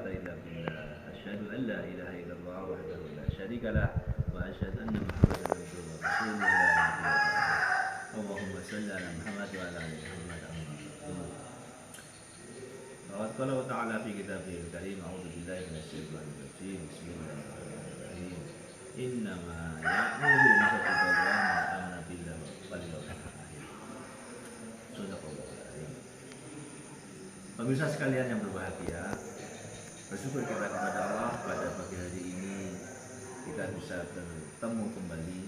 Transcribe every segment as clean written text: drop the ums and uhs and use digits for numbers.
quwwata illa billah. Asyhadu an la ilaha illallah wahdahu la syarika lah wa asyhadu anna Muhammadan abduhu wa rasuluhu la nabiyya ba'dahu. Allahumma shalli ala Muhammad wa ala ali Muhammad amma ba'du. Qala Allah Ta'ala fi kitabihil karim, a'udzu billahi minasyaitonir rajim. Bismillahirrahmanirrahim. Innama ya'muru masajidallah man amana billahi wal yawmil akhir. Sadaqallahu alazim. Pemirsa sekalian yang berbahagia, bersyukur kita kepada Allah pada pagi hari ini kita bisa bertemu kembali,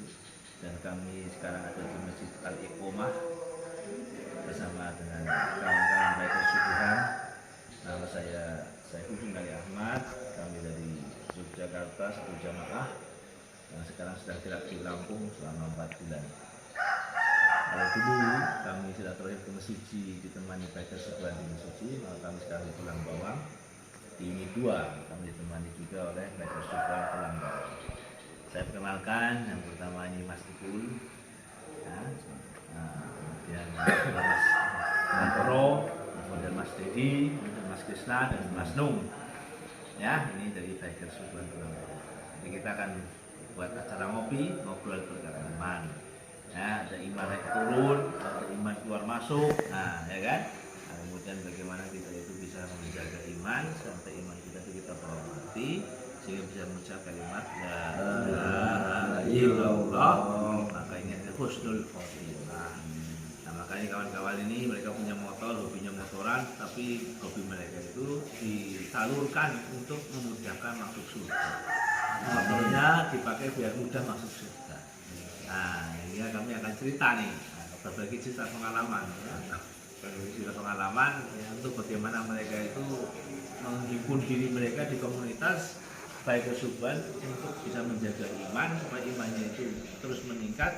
dan kami sekarang ada di Masjid Al-Iqomah bersama dengan kawan-kawan baik persubuhan. Nama saya Saifuddin Ali Ahmad, kami dari Yogyakarta, satu jamaah yang sekarang sedang gerak di Lampung selama 4 bulan. Kalau dulu kami sudah terakhir ke Mesuji ditemani baik persubuhan di Mesuji, maka kami sekarang di Pulang Bawang. Di ini 2 kami ditemani juga oleh baik persubuhan Pulang Bawang. Saya perkenalkan, yang pertama ini Mas Tikul, ya, kemudian Mas Mantoro, kemudian Mas Dedi, kemudian Mas Krisna, dan Mas Nung. Ya, ini dari Biker Subuhan Pulang Bawang. Jadi kita akan buat acara ngopi, ngobrol perkara iman. Ya, ada iman naik turun, ada iman keluar masuk, nah, ya kan? Nah, kemudian bagaimana kita itu bisa menjaga iman sampai iman kita itu kita hormati, sehingga bisa mengucap kalimat la ilaha illallah, maka ini adalah husnul khotimah. Nah, makanya kawan-kawan ini mereka punya motor, hobinya motoran, tapi hobi mereka itu disalurkan untuk memudahkan masuk surga. Motornya dipakai biar mudah masuk surga. Nah, ini kami akan cerita nih, berbagi cerita pengalaman, ya. Berbagi cerita pengalaman ya, untuk bagaimana mereka itu menghimpun diri mereka di komunitas baik kesubuhan untuk bisa menjaga iman supaya imannya itu terus meningkat,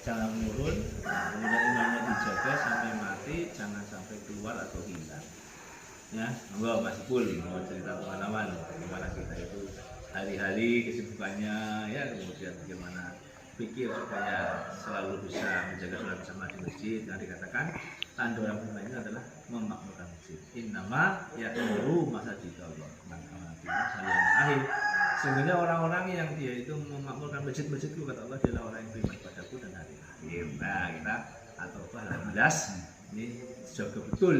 jangan menurun. Nah, kemudian imannya dijaga sampai mati, jangan sampai keluar atau hilang. Ya, monggo Mas Ipul mau cerita pengalaman bagaimana kita itu hari-hari kesibukannya, ya, kemudian bagaimana pikir supaya selalu bisa menjaga sholat bersama di masjid. Yang dikatakan tanda orang beriman itu adalah memakmurkan masjid. Innama ya'muru masajidallah man amana billahi wal yawmil akhir. Sebenarnya orang-orang yang dia itu memakmurkan masjid-masjid itu kata Allah adalah orang yang beriman padaku dan hari akhir. Nah, kita atau alhamdulillah ini jaga betul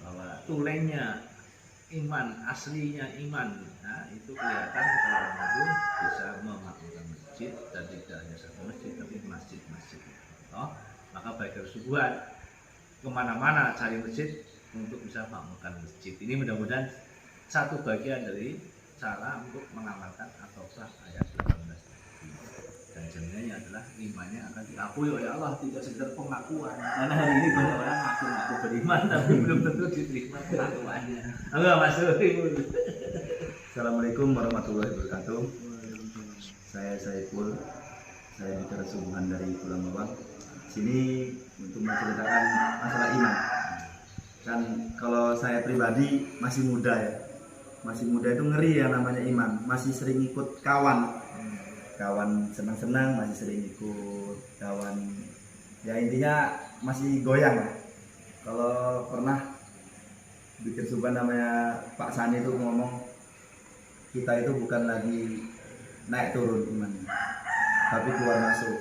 bahwa tulengnya iman, aslinya iman, nah itu kelihatan kalau orang itu bisa memakmurkan masjid, dan tidak hanya satu masjid tapi masjid-masjid. Oh, maka baik kesubuhan kemana-mana cari masjid untuk bisa memakmurkan masjid. Ini mudah-mudahan satu bagian dari cara untuk mengamalkan At-Taubah ayat 18 tadi. Dan jaminannya adalah imannya akan diakui oleh Allah, tidak sekedar pengakuan. Karena hari ini banyak orang ngaku-ngaku beriman tapi belum tentu diterima pengakuannya. Enggak masuk. Assalamualaikum warahmatullahi wabarakatuh. Saya Saiful, saya bicara subuhan dari Pulang Bawang. Sini untuk menceritakan masalah iman. Kan kalau saya pribadi masih muda ya, masih muda itu ngeri ya namanya iman. Masih sering ikut kawan senang-senang, masih sering ikut kawan. Ya intinya masih goyang. Kalau pernah bikin subuhan namanya Pak Sani itu ngomong, kita itu bukan lagi naik turun imannya, tapi keluar masuk.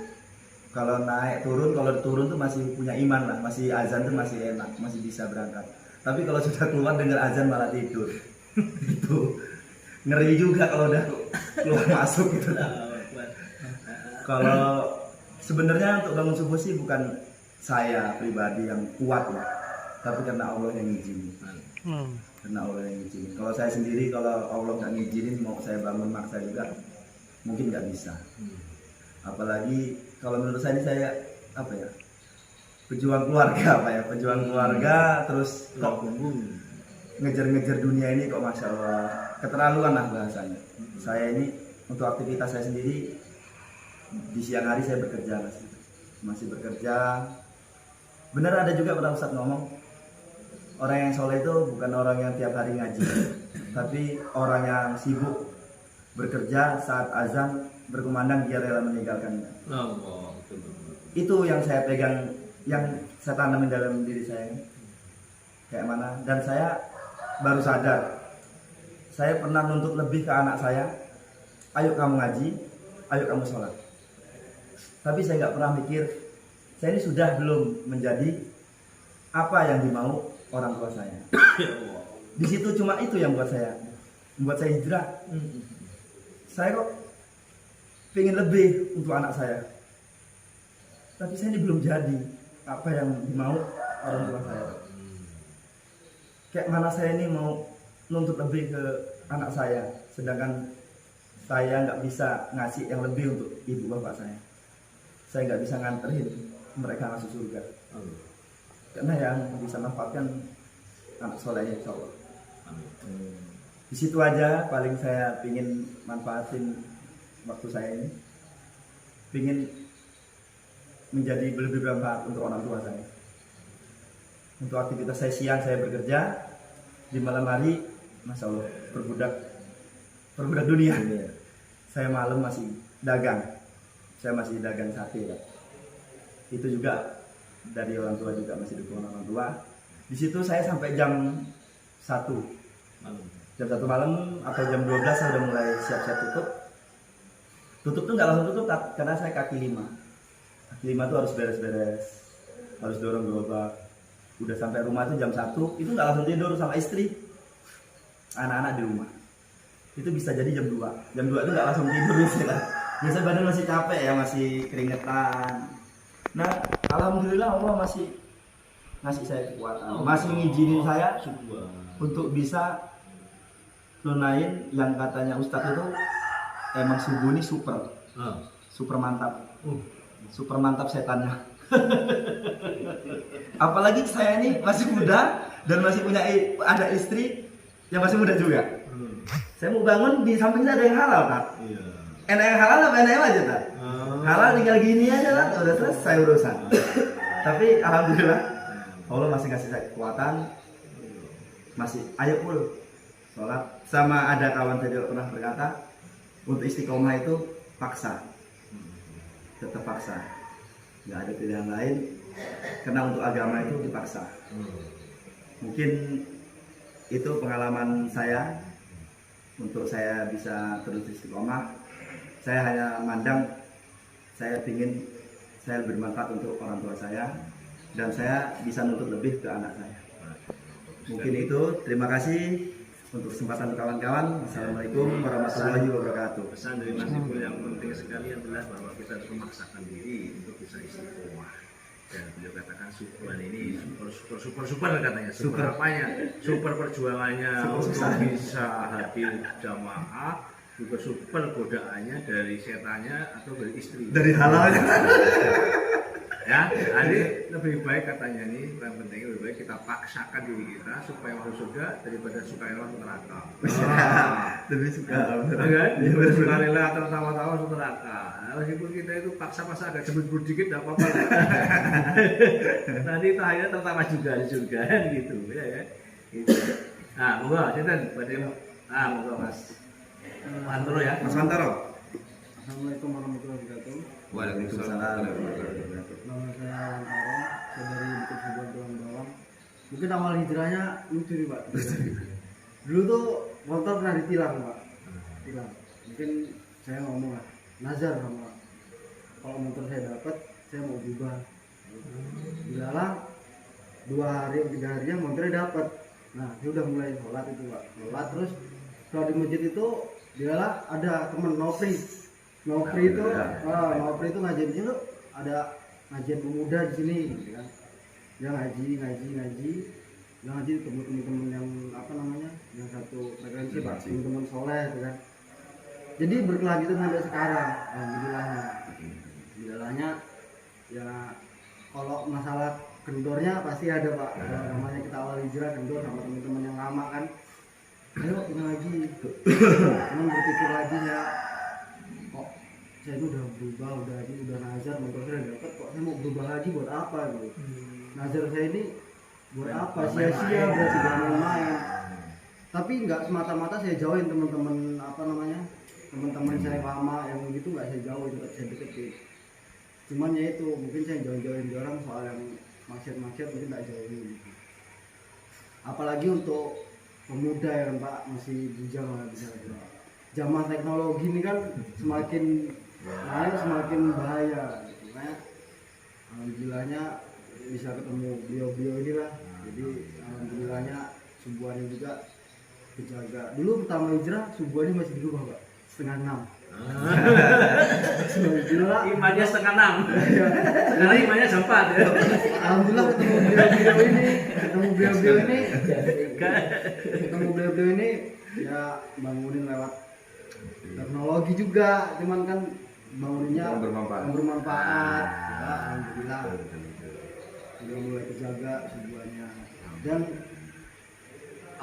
Kalau naik turun, kalau turun tuh masih punya iman lah, masih azan tuh masih enak, masih bisa berangkat. Tapi kalau sudah keluar dengar azan malah tidur. Itu ngeri juga kalau udah keluar masuk gitu. Kalau sebenarnya untuk bangun subuh sih bukan saya pribadi yang kuat ya, tapi karena Allah yang ngizinin. Karena Allah yang ngizinin. Kalau saya sendiri, kalau Allah nggak ngizinin mau saya bangun maksa juga mungkin nggak bisa. Apalagi kalau menurut saya ini saya apa ya, pejuang keluarga apa ya, pejuang keluarga terus kok ngejar-ngejar dunia ini kok masya Allah keterlaluan lah bahasanya. Saya ini untuk aktivitas saya sendiri di siang hari saya bekerja masih bekerja. Benar ada juga pada Ustadz ngomong, orang yang soleh itu bukan orang yang tiap hari ngaji, tapi orang yang sibuk bekerja saat azan berkumandang dia rela meninggalkannya. Itu yang saya pegang, yang saya tanamin dalam diri saya kayak mana. Dan saya baru sadar Saya pernah nuntut lebih ke anak saya, ayo kamu ngaji, ayo kamu sholat. Tapi saya nggak pernah mikir, saya ini sudah belum menjadi apa yang dimau orang tua saya. Di situ cuma itu yang membuat saya hijrah. Saya kok pengen lebih untuk anak saya, tapi saya ini belum jadi apa yang dimau orang tua saya. Kayak mana saya ini mau nuntut lebih ke anak saya, sedangkan saya nggak bisa ngasih yang lebih untuk ibu bapak saya. Saya nggak bisa nganterin mereka masuk surga, karena yang bisa manfaatkan anak soleh, insya Allah. Di situ aja paling saya pingin manfaatin waktu saya ini, pingin menjadi lebih bermanfaat untuk orang tua saya. Untuk aktivitas saya siang saya bekerja, di malam hari, masya Allah, perbudak dunia. Saya malam masih dagang, saya masih dagang sate, Pak. Itu juga dari orang tua juga, masih dukung orang tua. Di situ saya sampai jam 1 malam. Jam 1 malam atau jam 12 saya udah mulai siap-siap tutup. Tutup tuh nggak langsung tutup karena saya kaki 5. Kaki 5 tuh harus beres-beres, harus dorong gerobak. Udah sampai rumah tuh jam 1, itu nggak langsung tidur sama istri, anak-anak di rumah. Itu bisa jadi jam 2. Jam 2 itu nggak langsung tidur istilah. Biasa badan masih capek ya, masih keringetan. Nah, alhamdulillah Allah masih ngasih saya kekuatan, masih ngizinin saya untuk bisa nunain yang katanya Ustadz itu emang subuh ini super mantap, super mantap setannya. Apalagi saya ini masih muda dan masih punya ada istri yang masih muda juga. Saya mau bangun di sampingnya ada yang halal, Kak. Enak yang halal apa enak yang aja, Kak? Halal tinggal gini aja, Kak. Udah selesai urusan. Tapi alhamdulillah Allah masih ngasih saya kekuatan. Masih ayo pul sholat. Sama ada kawan saya juga pernah berkata, untuk istiqomah itu paksa, tetap paksa, nggak ada pilihan lain, karena untuk agama itu dipaksa. Mungkin itu pengalaman saya untuk saya bisa terus istiqomah. Saya hanya mandang, saya ingin saya bermanfaat untuk orang tua saya dan saya bisa nuntut lebih ke anak saya. Mungkin itu, terima kasih untuk kesempatan kawan-kawan. Assalamualaikum warahmatullahi wabarakatuh. Pesan dari Mas Ipul yang penting sekali adalah bahwa kita harus memaksakan diri untuk bisa istiqomah. Dan beliau katakan syukuran ini super katanya. Super apanya? Super perjuangannya untuk bisa hadir jamaah, juga super godaannya dari setannya atau dari istri. Dari halalnya. Ya, jadi lebih baik katanya nih, yang penting lebih baik kita paksakan diri kita supaya masuk surga daripada suka rela masuk neraka. Lebih suka, kan? Suka rela atau tawa-tawa masuk neraka. Meskipun kita itu paksa-paksa agak sebut-sebut dikit, nggak apa-apa. Nanti itu akhirnya tertawa juga di surga, kan gitu, ya kan? Gitu. Nah, monggo, sinten pada monggo Mas Mantoro ya. Mas Mantoro. Assalamualaikum warahmatullahi wabarakatuh. Waalaikumsalam warahmatullahi wabarakatuh. Nama saya Mantoro, saya dari Bukit Sebuah Tulang Bawang. Mungkin awal hijrahnya lucu nih Pak. Dulu tuh motor pernah ditilang Pak. Tilang. Mungkin saya ngomong lah, nazar sama kalau motor saya dapat, saya mau berubah. Dilalang 2 hari atau 3 harinya motornya dapat. Nah, dia udah mulai sholat itu Pak. Sholat terus kalau di masjid itu dilalang ada teman Nopri itu Nopri itu ngajian di sini, ada ngajian pemuda di sini gitu kan. Dia ngaji ketemu teman-teman yang apa namanya, yang satu frekuensi Pak, teman-teman soleh gitu kan. Jadi berkelanjutan sampai sekarang, alhamdulillahnya ya. Kalau masalah kendornya pasti ada Pak. Namanya kita awal hijrah, kendor sama teman-teman yang lama kan, ayo kita lagi cuman berpikir lagi ya, kok saya itu udah berubah, udah nazar, motor saya dapat, kok saya mau berubah lagi buat apa gitu. Nazar saya ini buat apa, sia-sia, berarti gak main. Tapi nggak semata-mata saya jauhin teman-teman apa namanya, teman-teman saya lama yang gitu, nggak saya jauhin, tetap saya deketin. Cuman ya itu, mungkin saya jauhin orang soal yang maksiat mungkin tak jauhin gitu. Apalagi untuk pemuda ya kan Pak, masih bujang lah bisa dibilang. Zaman teknologi ini kan semakin naik semakin bahaya gitu. Makanya alhamdulillahnya bisa ketemu beliau-beliau ini lah. Jadi alhamdulillahnya subuhannya juga kejaga. Dulu pertama hijrah subuhannya masih di rumah Pak, 5:30. Alhamdulillah. Imannya 5:30. Sekarang imannya jam 4 ya. Alhamdulillah ketemu beliau-beliau ini ya bangunin lewat teknologi juga, cuman kan bangunnya bermanfaat. Ya, alhamdulillah udah mulai kejaga subuhannya. Dan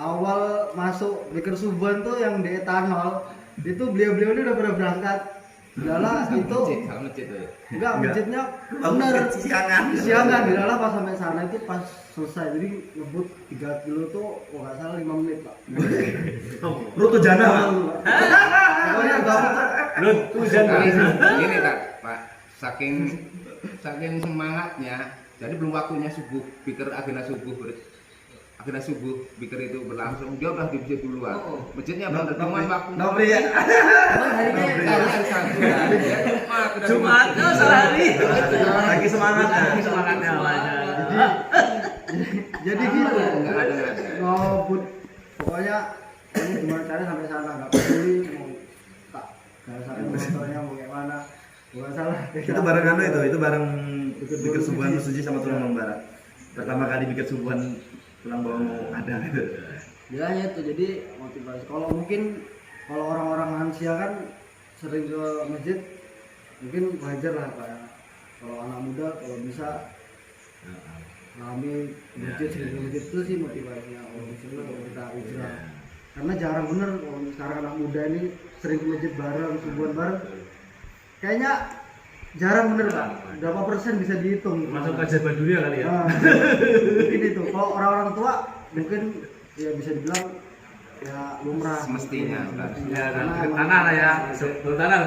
awal masuk bikin subuhan tuh yang di etanol itu beliau-beliau ini udah pada berangkat. Lala itu enggak masjidnya benar siangan di Lala pas sampai sana itu pas selesai, jadi ngebut 3 kilo tuh kalau nggak salah 5 menit Pak. Rute jana. Pokoknya banget Hujan. Ini Pak, saking semangatnya, jadi belum waktunya subuh, pikir agenda subuh pikir itu berlangsung, dia udah di masjid duluan. Masjidnya belum cuma waktu. Nobri ya. Jumat tuh sehari. Lagi semangatnya namanya. jadi gitu ngebut, pokoknya ini gimana cara sampai sana, nggak peduli mau tak sampai motornya mau kayak mana, nggak salah. Itu bareng itu bareng bikin subuhan Suji sama Tulang Barat. Pertama kali bikin subuhan Tulang Bawang mau ada gitu. Bilangnya itu jadi motivasi. Kalau mungkin kalau orang-orang lansia kan sering ke masjid, mungkin wajar lah Pak ya. Kalau anak muda kalau bisa kami masjid sering ke masjid itu sih motivasinya. Kalau misalnya kalau kita hijrah, karena jarang bener kalau sekarang anak muda ini sering ke masjid bareng, subuhan bareng. Kayaknya jarang bener Pak. Berapa persen bisa dihitung? Masuk keajaiban dunia kali ya. Nah, mungkin itu. Kalau orang-orang tua mungkin ya bisa dibilang ya lumrah. Semestinya, Ya, tanah lah ya. Tanah.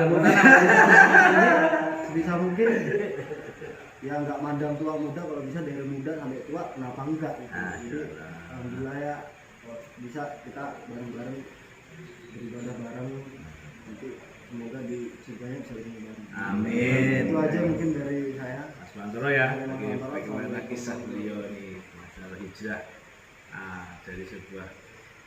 Bisa mungkin ya nggak mandang tua muda, kalau bisa dari muda sampai tua kenapa enggak gitu. Jadi alhamdulillah ya kalau bisa kita bareng-bareng beribadah bareng, nanti semoga di surganya bisa lebih bareng. Amin. Itu aja mungkin dari saya. Mas Mantoro ya, bagaimana kisah beliau ini masalah hijrah dari sebuah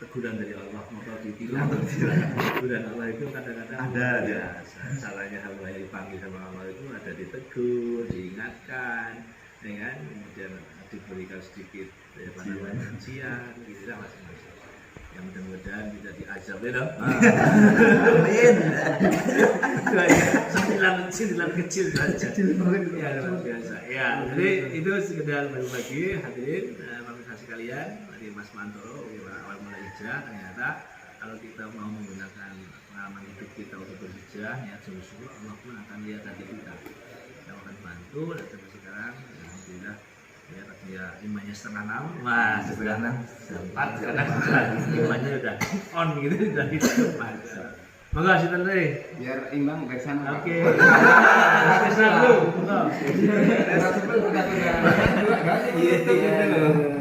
teguran dari Allah, motor ditilang. Teguran Allah itu kadang-kadang Ada. ya, caranya hamba yang dipanggil sama Allah itu ada ditegur, diingatkan, ya kan? Kemudian diberikan sedikit ujian, gitu lah masing-masing. Yang mudah-mudahan bisa diajar ya. Amin. Sindilan kecil saja. Kecil banget. Ya, luar biasa. Ya, jadi itu sekedar bagi hadirin pemirsa sekalian, dari Mas Mantoro awal mulai hijrah. Ternyata kalau kita mau menggunakan pengalaman hidup kita untuk berhijrah, ya sungguh-sungguh Allah pun akan lihat hati kita. Kita akan bantu dan sampai sekarang alhamdulillah ya tadi ya imannya 5:30. Wah, 5:30 sekarang imannya udah on gitu, udah hidup Mas. Monggo sinten teh? Biar imbang dari sana. Oke. Bisa dulu.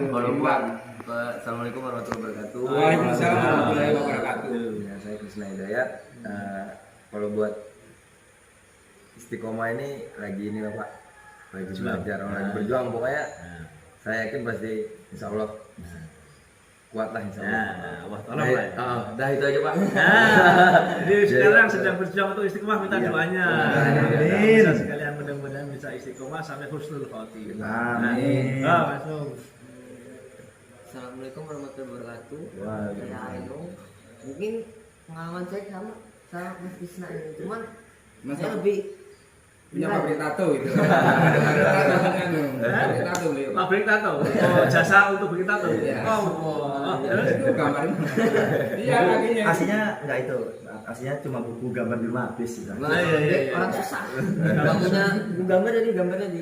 Kalau buat Assalamualaikum warahmatullahi wabarakatuh. Waalaikumsalam warahmatullahi wabarakatuh. Ya, saya Krisna Hidayat. Kalau buat istiqomah ini lagi ini lah Pak, lagi belajar, lagi berjuang pokoknya. Saya yakin pasti Insya Allah kuat lah Insya Allah. Wah, tolong lah. Dah itu aja Pak. Jadi sekarang sedang berjuang untuk istiqomah, minta doanya. Amin. Bisa sekalian mudah-mudahan bisa istiqomah sampai husnul khotimah. Amin. Mas Nung. Assalamualaikum warahmatullahi wabarakatuh. Waalaikumsalam. Saya Ainung. Mungkin pengalaman saya sama Mas Krisna ini, cuman saya lebih Punya pabrik tato itu. Pabrik tato beliau. Pabrik tato. Oh, jasa untuk bikin tato. Iya. Oh, Itu gambarnya. Iya, kakinya. Aslinya enggak itu. Aslinya cuma buku gambar di rumah habis gitu. Nah, iya. orang susah. Nggak punya gambar jadi gambarnya di.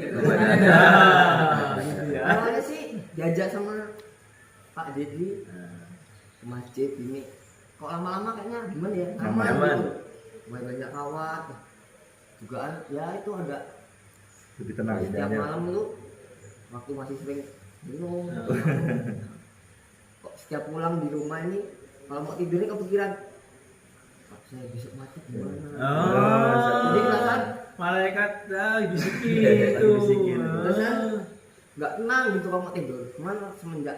Iya. Awalnya sih diajak sama Pak Deddy ke masjid ini. Kok lama-lama kayaknya gimana ya? Aman. Banyak kawat. Dugaan ya itu ada Lebih tenang setiap idenya. malam itu waktu masih sering bingung kok setiap pulang di rumah ini kalau mau tidur ini kepikiran "Pak, saya besok mati gimana?" Jadi perasaan malaikat bisikin itu. terus kan nggak tenang gitu kalau mau tidur. Cuman semenjak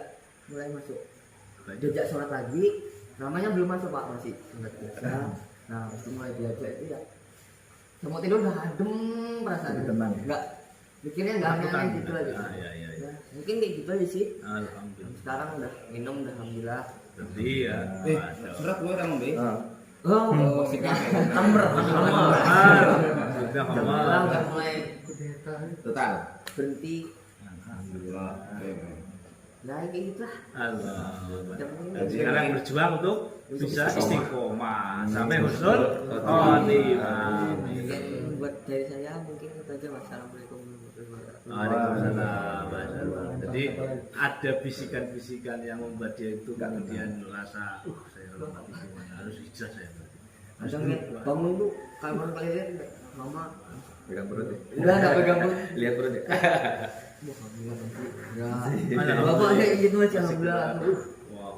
mulai masuk diajak sholat lagi, namanya belum masuk Pak, masih sholat biasa. Nah waktu mulai diajak itu ya saya mau tidur udah adem perasaan, Lebih tenang. nggak mikirnya nggak aneh gitu lagi. Iya. Ya, mungkin kayak gitu aja sih. Alhamdulillah. Sekarang udah minum udah alhamdulillah. Jadi ya. Surat gue orang ngombe. Oh, Sudah alhamdulillah udah mulai Total. berhenti. Alhamdulillah. Ya kayak gitu lah. Jadi sekarang berjuang untuk bisa istiqomah sampai husnul khotimah. Mungkin buat dari saya mungkin itu aja. Wassalamualaikum warahmatullahi wabarakatuh. Waalaikumsalam. Jadi ada bisikan-bisikan yang membuat dia itu kemudian merasa, saya harus hijrah saya. Kadang ya, bangun itu kalau kali lihat mama Pegang perut ya. udah nggak pegang pun. Lihat perut ya. Ya, bapak kayak gitu aja alhamdulillah. Wah,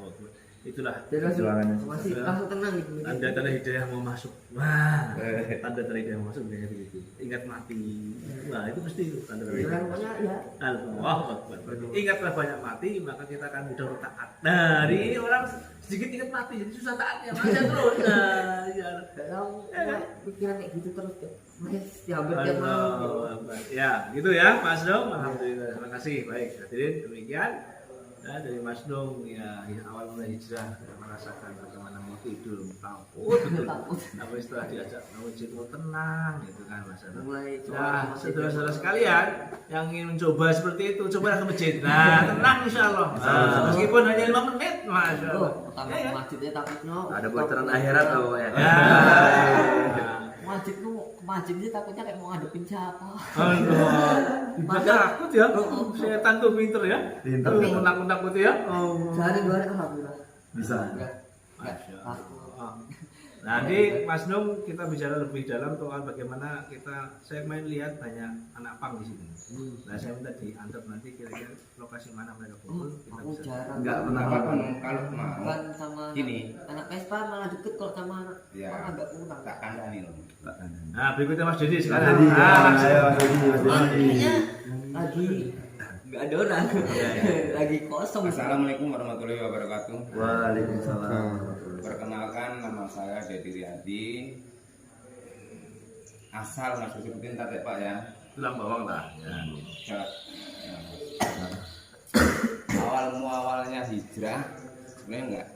itulah Jadi langsung Perjuangannya. masih langsung tenang gitu. tanda-tanda hidayah mau masuk. Wah, tanda-tanda hidayah mau masuk kayak gitu. Ingat mati. Wah, itu pasti itu tanda-tanda hidayah. Pokoknya ya Allahu Akbar. Ingatlah banyak mati, maka kita akan mudah taat. Nah, hari ini orang sedikit ingat mati, jadi susah taatnya. Masa terus. Nah, ya. nggak tahu pikiran kayak gitu terus ya. Masih hampir tiap malam. Allahu Akbar. Ya, gitu ya, Mas Dong. Alhamdulillah. Terima kasih. Baik, hadirin demikian. Ya, dari Mas Dong ya awal mulai hijrah merasakan bagaimana mau tidur takut betul. Apa istilah diajak masjid tenang gitu kan Mas Dong. Mulai Nah, saudara-saudara sekalian yang ingin mencoba seperti itu, cobalah ke masjid. Nah, tenang insya Allah. Nah, meskipun hanya 5 menit, masya Allah. pertama ke masjidnya takutnya Ada bocoran akhirat tuh ya. Ya. masjid tuh ke masjidnya takutnya kayak mau ngadepin siapa. Aduh, takut ya. Setan tuh pinter ya. Pinter. Menakut-nakut ya. Oh. Sehari dua hari alhamdulillah. Bisa. Masya Allah. Nanti Mas Nung kita bicara lebih dalam soal bagaimana saya main lihat banyak anak pang di sini. Nah saya minta diantar nanti kira-kira lokasi mana mereka kumpul kita Aku bisa. jarang. Enggak pernah Kalau mau Bukan sama Gini. anak Vespa malah deket, kalau sama anak Ya. orang agak kurang. tak kandani loh. Nah berikutnya Mas Dedi sekarang. Jadi, Mas ayo Mas Dedi, Mas Oh, Dedi. kayaknya lagi nggak ada orang, lagi kosong. Assalamualaikum warahmatullahi wabarakatuh. Waalaikumsalam. Perkenalkan, nama saya Dedi Riyadi. Asal Mas sebutin tadi Pak ya. tulang bawang lah. Ya. Ya. Awalnya hijrah sebenarnya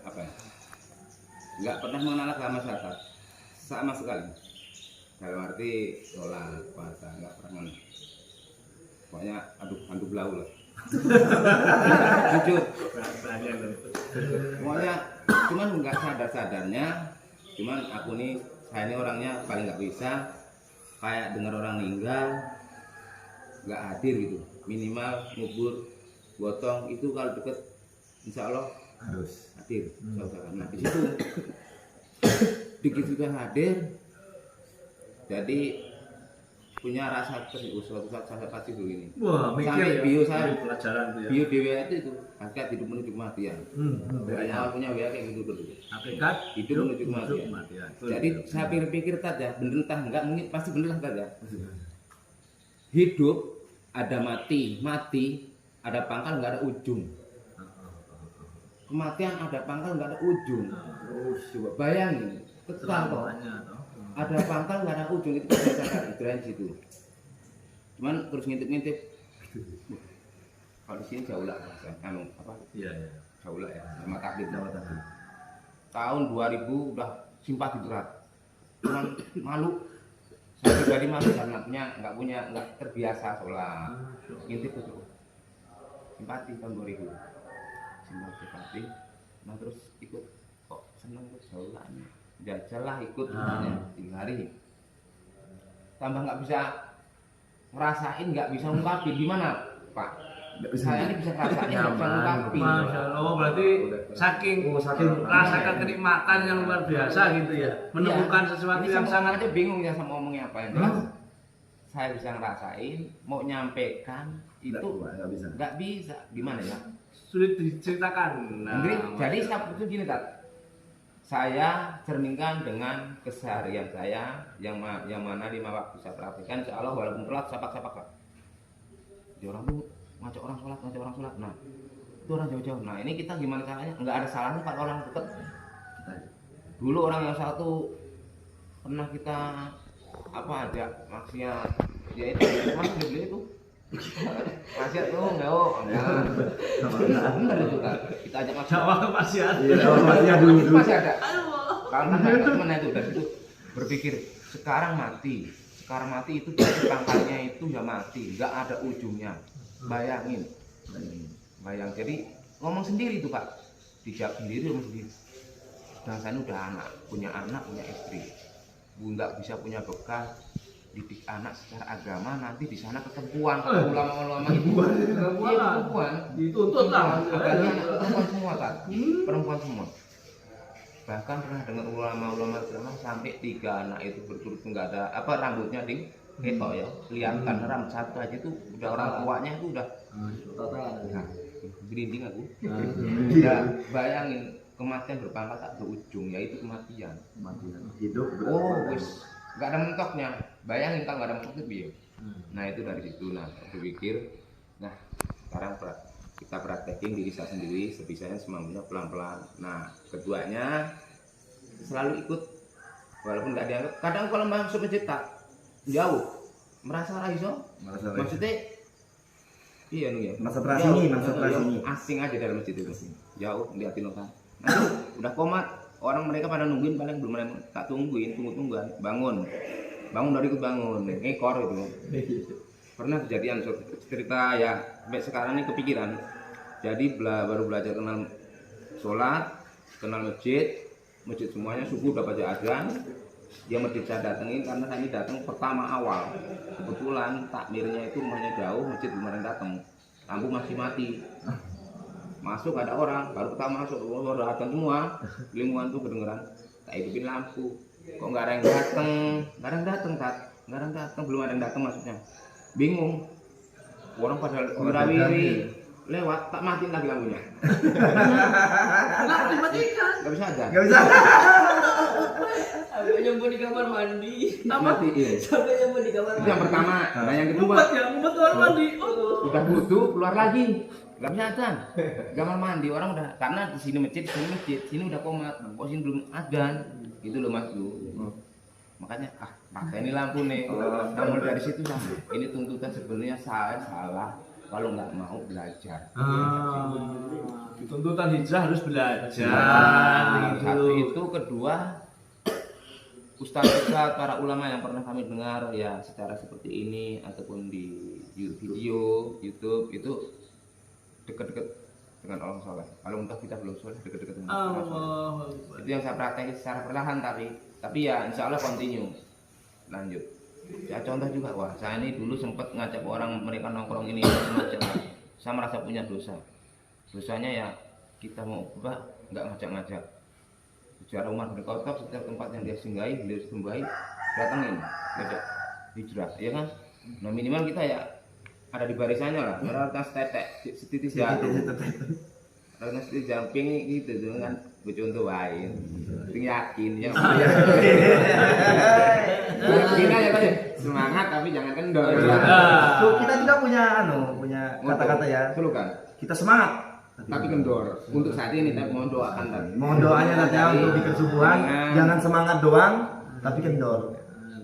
nggak pernah mengenal agama masyarakat sama sekali. Dalam arti sholat puasa nggak pernah mengenal. Pokoknya hantu belau lah. Jujur. Pokoknya cuman nggak sadarnya, cuman saya ini orangnya paling nggak bisa kayak dengar orang meninggal nggak hadir gitu, minimal ngubur gotong itu kalau deket insya Allah Harus. hadir. Nah di situ dikit sudah hadir, jadi punya rasa suatu saat saya pasti dulu ini. Wah mikir Sampai ya. bio saya Pelajaran tuh ya. bio DWA itu hakikat hidup menuju kematian. Ya. Awal punya WA kayak gitu dulu. Hakikat Hidup menuju kematian. kematian. Jadi saya pikir-pikir saja, bener entah enggak, mungkin pasti bener saja. Hidup ada mati ada pangkal nggak ada ujung. Kematian ada pangkal nggak ada ujung. Coba bayangin, kekal kok. Ada pangkal nggak ada ujung, itu saya kira situ. Cuman terus ngintip-ngintip. Kalau di sini jauh lah, apa? Iya ya. Jauh lah ya, sama takdir. Tahun 2000 udah simpati berat. Cuman malu. Saya pribadi malu karena nggak terbiasa sholat. Ngintip itu. Simpati tahun 2000. Simpati. Nah terus ikut kok seneng ikut sholat. Jajalah ikut 3 hari. Tambah nggak bisa ngerasain, nggak bisa ngungkapin gimana Pak? Saya ini bisa ngerasain, nggak bisa ngungkapin. Masya Allah, berarti saking rasakan kenikmatan yang luar biasa gitu ya, menemukan sesuatu ini yang sangat aja bingung ya sama ngomongnya apa yang jelas. Saya bisa ngerasain, mau nyampaikan itu Nggak bisa. nggak bisa. Gimana ya? sulit diceritakan. Jadi saya itu gini Tat, saya cerminkan dengan keseharian saya yang mana 5 waktu saya perhatikan. Insya Allah walaupun telat sapak-sapak Kak. Jadi orang tuh ngajak orang sholat. Nah itu orang jauh-jauh. Nah ini kita gimana caranya? Nggak ada salahnya Pak orang deket. Dulu orang yang satu pernah kita ajak maksiat, ya itu mana beli itu maksiat tuh benar itu Kak. Kita ajak maksiat. Masih ada. Karena mana itu dari itu berpikir sekarang mati itu dari pangkalnya itu ya mati, nggak ada ujungnya. Bayang. Jadi ngomong sendiri tuh Pak, dijawab sendiri ngomong sendiri. Dan saya udah punya anak, punya istri. Bu nggak bisa punya bekal didik anak secara agama, nanti di sana ketempuan ulama-ulama itu ketempuan Dituntut lah. apalagi anak perempuan semua Kak, perempuan semua. Bahkan pernah dengar ulama-ulama sampai 3 anak itu berturut nggak ada rambutnya ding ketok ya, kelihatan rambut satu aja itu udah orang tuanya itu udah Total. nah, berinding aku. Udah bayangin kematian berpangkat tak berujung, yaitu kematian. Hidup Wis nggak ada mentoknya. Bayangin kalau nggak ada mentok itu biar. Nah itu dari situ. Nah berpikir, nah sekarang kita praktekin diri saya sendiri sebisanya semampunya pelan-pelan. Nah keduanya selalu ikut walaupun nggak dianggap. Kadang kalau masuk masjid tak jauh merasa raiso. Maksudnya iya nih ya. Masa terasing. Asing aja dalam masjid itu. Jauh liatin orang. Nah, udah komat, orang mereka pada nungguin paling belum ada, tak tungguin bangun dari ikut bangun, ekor itu. Pernah kejadian cerita ya, sampai sekarang ini kepikiran. Jadi baru belajar kenal sholat, kenal masjid semuanya subuh udah baca azan. Dia masjid saya datengin karena saya ini datang pertama awal. Kebetulan takmirnya itu rumahnya jauh, masjid belum ada datang, lampu masih mati. Masuk ada orang, baru pertama masuk, orang datang semua, lingkungan tuh kedengeran, tak hidupin lampu, kok nggak ada yang datang, belum ada yang datang maksudnya, bingung, orang pada wirawiri, lewat, tak matiin lagi lampunya, nggak bisa aja, Sampai nyembuh di kamar mandi. matiin, Sampai nyembuh di kamar itu mandi. yang pertama, nah yang kedua, Ngumpet kamar mandi. udah butuh keluar lagi. Gak bisa adzan, kamar mandi orang udah karena di sini masjid, sini udah komat, kok sini belum adzan, gitu loh Mas Bro. Makanya pakai ini lampu nih. Namun dari situ ini tuntutan sebenarnya saya salah kalau nggak mau belajar. Tuntutan hijrah harus belajar. Satu itu, kedua ustaz-ustaz para ulama yang pernah kami dengar ya secara seperti ini ataupun di video YouTube itu dekat-dekat dengan orang soleh. Kalau entah kita belum soleh, dekat-dekat dengan orang soleh. Itu yang saya praktekkan secara perlahan tapi ya insya Allah continue lanjut. Ya contoh juga, wah saya ini dulu sempat ngajak orang mereka nongkrong ini macam saya merasa punya dosa. Dosanya ya kita mau ubah nggak ngajak-ngajak. Sejarah Umar bin Khattab setiap tempat yang dia singgahi, beliau sembahai, datangin, ngajak hijrah, ya kan? Nah minimal kita ya ada di barisannya lah, rata tetek, setitis jatuh, rata setitis jamping gitu tuh kan, gue contoh lain, yakin ya. Kita ya tadi semangat tapi jangan kendor. Kita juga punya kata-kata ya. Perlu kan? Kita semangat. Tapi kendor. Untuk saat ini tapi mohon doakan tadi. Mohon doanya nanti untuk di kesubuhan, jangan semangat doang, tapi kendor.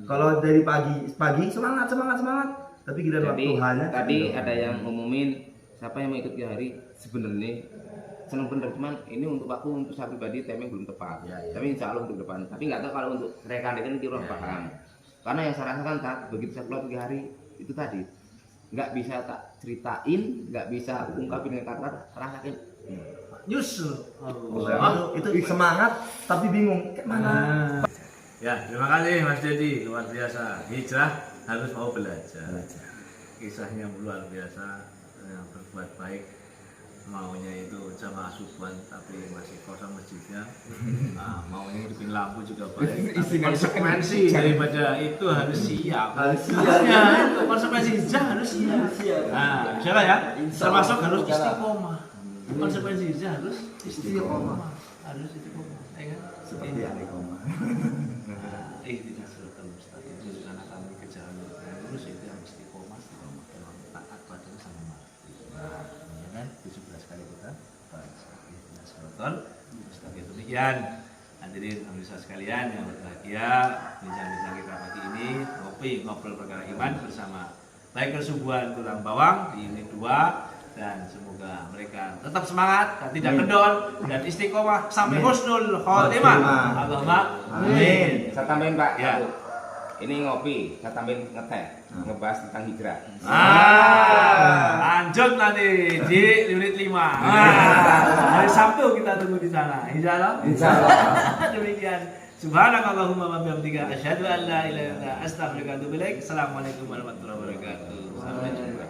Kalau dari pagi semangat, tapi giliran waktu hanya. Tadi ada yang ngumumin siapa yang mau ikut hari sebenarnya seneng bener, cuman ini untuk aku untuk saya pribadi timing belum tepat. Tapi insya Allah untuk depan. Tapi nggak tahu kalau untuk rekan-rekan kira paham. Karena yang saya rasakan begitu saya keluar 3 hari itu tadi nggak bisa tak ceritain, nggak bisa ungkapin dengan kata-kata, rasain. Itu semangat tapi bingung kemana. Ya, terima kasih Mas Dedi, luar biasa. Hijrah harus mau belajar. Kisahnya luar biasa, yang berbuat baik, maunya itu jamaah subuhan tapi masih kosong masjidnya. Nah, maunya hidupin lampu juga baik. Tapi konsekuensi daripada itu harus siap. Makanya konsekuensi hijrah harus siap. Nah, siapa ya? Termasuk harus istiqomah. Konsekuensinya harus istiqomah. Harus istiqomah. Ya kan? Seperti yang koma. Ihdinas siratal mustaqim. Tunjukkan kami ke jalan yang lurus, itu yang istiqomah dalam taat padamu sama mati. Ya kan? 17 kali kita bahas ihdinas siratal mustaqim. Demikian hadirin pemirsa sekalian yang berbahagia, bincang-bincang kita pagi ini ngobrol perkara iman bersama Tiger Subuhan Tulang Bawang di unit 2, dan semoga mereka tetap semangat dan tidak kendor dan istiqomah sampai husnul khotimah. Allahumma amin. Saya tambahin Pak, Ya. satu. Ini ngopi, saya tambahin ngeteh, ngebahas tentang hijrah. Lanjut nanti di unit 5. Hari Sabtu kita tunggu di sana. Insyaallah. Demikian. Subhanakallahumma wa bihamdika asyhadu an la ilaha illa anta astaghfiruka wa atubu ilaik. Assalamualaikum warahmatullahi wabarakatuh. Sampai jumpa.